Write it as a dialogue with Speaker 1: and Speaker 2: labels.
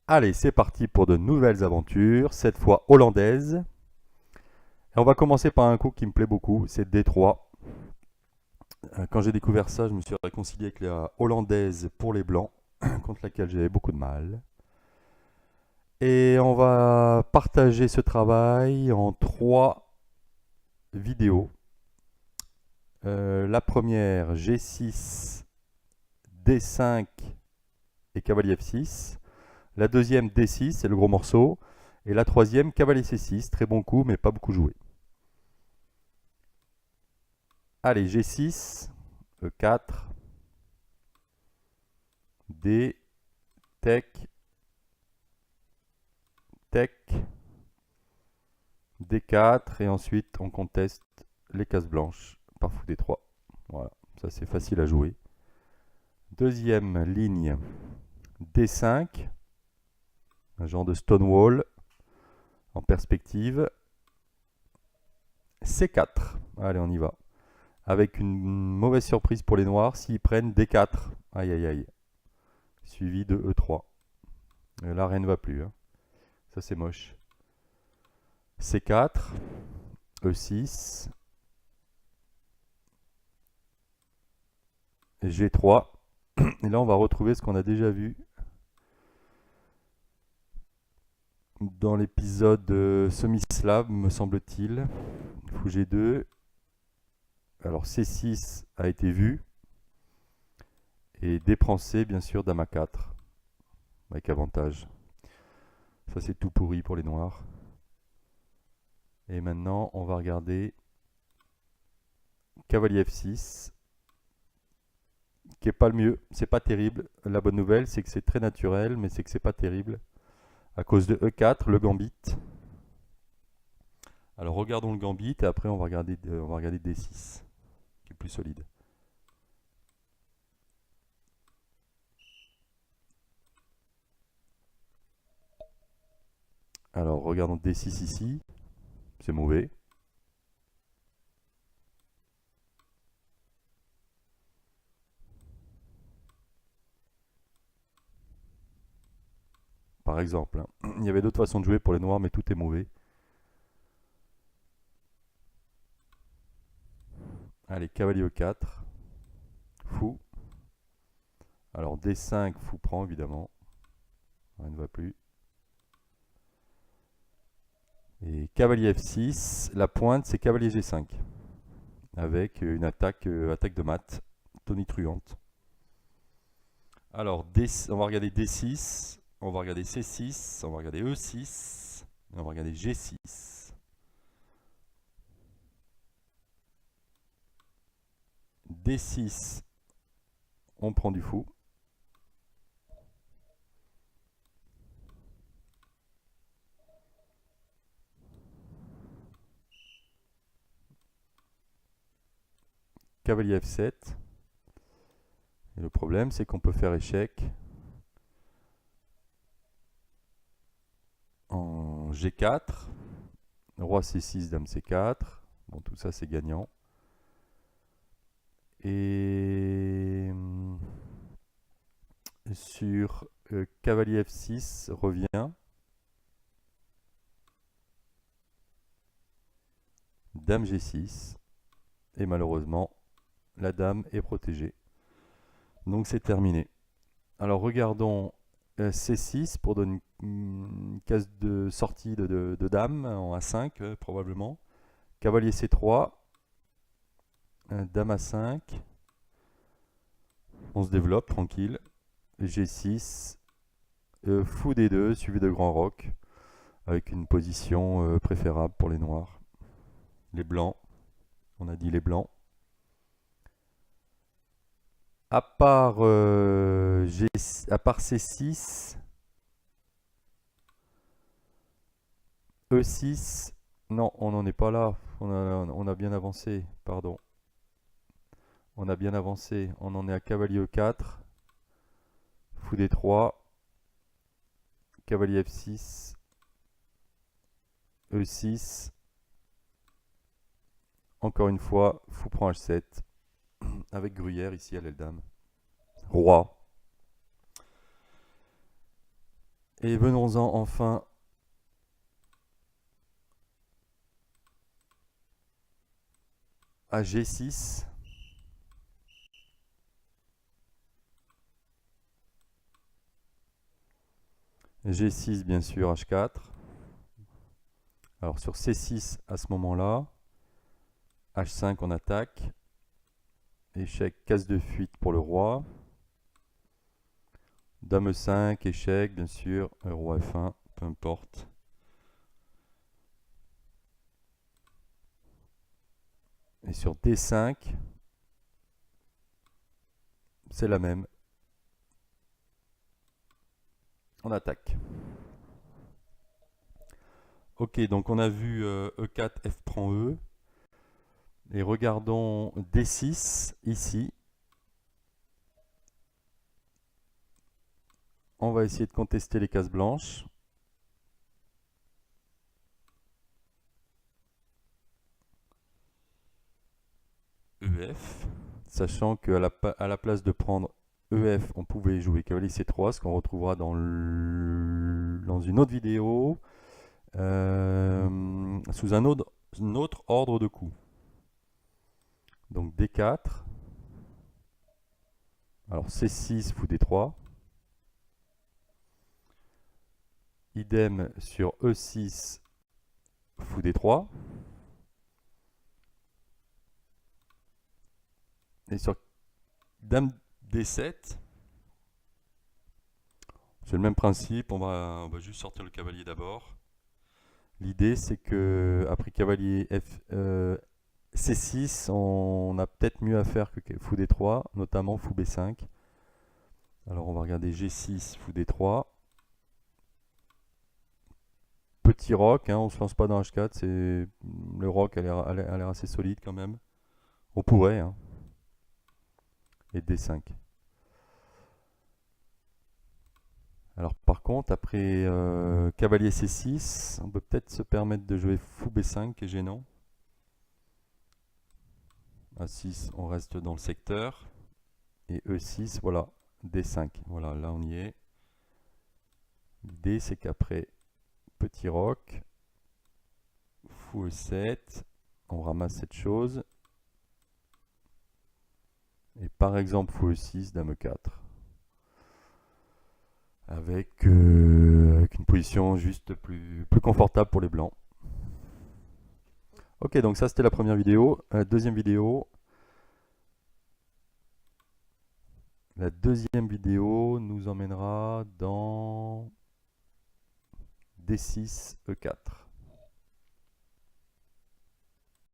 Speaker 1: Allez, c'est parti pour de nouvelles aventures, cette fois hollandaises. Et on va commencer par un coup qui me plaît beaucoup, c'est Détroit. Quand j'ai découvert ça, je me suis réconcilié avec la hollandaise pour les blancs, contre laquelle j'avais beaucoup de mal. Et on va partager ce travail en 3 vidéos. La première, G6, D5 et cavalier F6. La deuxième, D6, c'est le gros morceau. Et la troisième, cavalier C6, très bon coup, mais pas beaucoup joué. Allez, G6, E4, D, Tech, Tech, D4, et ensuite on conteste les cases blanches par fou D3. Voilà, ça c'est facile à jouer. Deuxième ligne, D5, un genre de Stonewall en perspective. C4, allez on y va. Avec une mauvaise surprise pour les noirs, s'ils prennent D4, aïe aïe aïe, suivi de E3. Là rien ne va plus, hein. Ça c'est moche. C4, E6, G3. Et là, on va retrouver ce qu'on a déjà vu dans l'épisode semi-slave, me semble-t-il. Fou G2. Alors C6 a été vu. Et D prend C, bien sûr, Dame A4. Avec avantage. Ça, c'est tout pourri pour les noirs. Et maintenant, on va regarder cavalier F6. Qui est pas le mieux. C'est pas terrible. La bonne nouvelle, c'est que c'est très naturel, mais c'est que c'est pas terrible. À cause de E4, le gambit. Alors regardons le gambit et après on va regarder D6, qui est plus solide. Alors regardons D6 ici, c'est mauvais. Par exemple, hein. Il y avait d'autres façons de jouer pour les noirs, mais tout est mauvais. Allez, cavalier E4, fou. Alors D5, fou prend évidemment, rien ne va plus. Et cavalier F6, la pointe c'est cavalier G5, avec une attaque de mat, tonitruante. Alors on va regarder D6, on va regarder C6, on va regarder E6, et on va regarder G6. D6, on prend du fou. Cavalier F7. Et le problème, c'est qu'on peut faire échec en G4. Roi C6, Dame C4. Bon, tout ça, c'est gagnant. Et sur cavalier F6, revient. Dame G6. Et malheureusement, la dame est protégée. Donc c'est terminé. Alors regardons C6 pour donner une case de sortie de dame en A5 probablement. Cavalier C3. Dame A5. On se développe tranquille. G6. Fou D2 suivi de grand roc. Avec une position préférable pour les noirs. Les blancs. On a dit les blancs. À part C6, E6, non, on n'en est pas là. On a bien avancé, pardon. On a bien avancé. On en est à cavalier E4, fou D3, cavalier F6, E6. Encore une fois, fou prend H7. Avec Gruyère ici à l'aile dame. Roi. Et venons-en enfin à G6. G6 bien sûr, H4. Alors sur C6 à ce moment-là, H5 on attaque. Échec, casse de fuite pour le roi. Dame 5, échec bien sûr, roi F1, peu importe. Et sur D5, c'est la même. On attaque. Ok, donc on a vu E4, F prend E. Et regardons D6 ici. On va essayer de contester les cases blanches. EF, sachant qu'à la place de prendre EF, on pouvait jouer cavalier C3, ce qu'on retrouvera dans une autre vidéo, sous un autre ordre de coups. Donc D4, alors C6, fou D3, idem sur E6, fou D3, et sur Dame D7, c'est le même principe, on va juste sortir le cavalier d'abord. L'idée c'est que après cavalier C6, on a peut-être mieux à faire que fou D3, notamment fou B5. Alors on va regarder G6, fou D3. Petit roc, hein, on ne se lance pas dans H4, le roc a l'air assez solide quand même. On pourrait, hein. Et D5. Alors par contre, après cavalier C6, on peut peut-être se permettre de jouer fou B5 qui est gênant. A6, on reste dans le secteur. Et E6, voilà, D5. Voilà, là on y est. L'idée c'est qu'après petit roc, fou E7, on ramasse cette chose. Et par exemple fou E6, dame E4. Avec une position juste plus confortable pour les blancs. Ok, donc ça c'était la première vidéo. Deuxième vidéo. La deuxième vidéo nous emmènera dans D6, E4.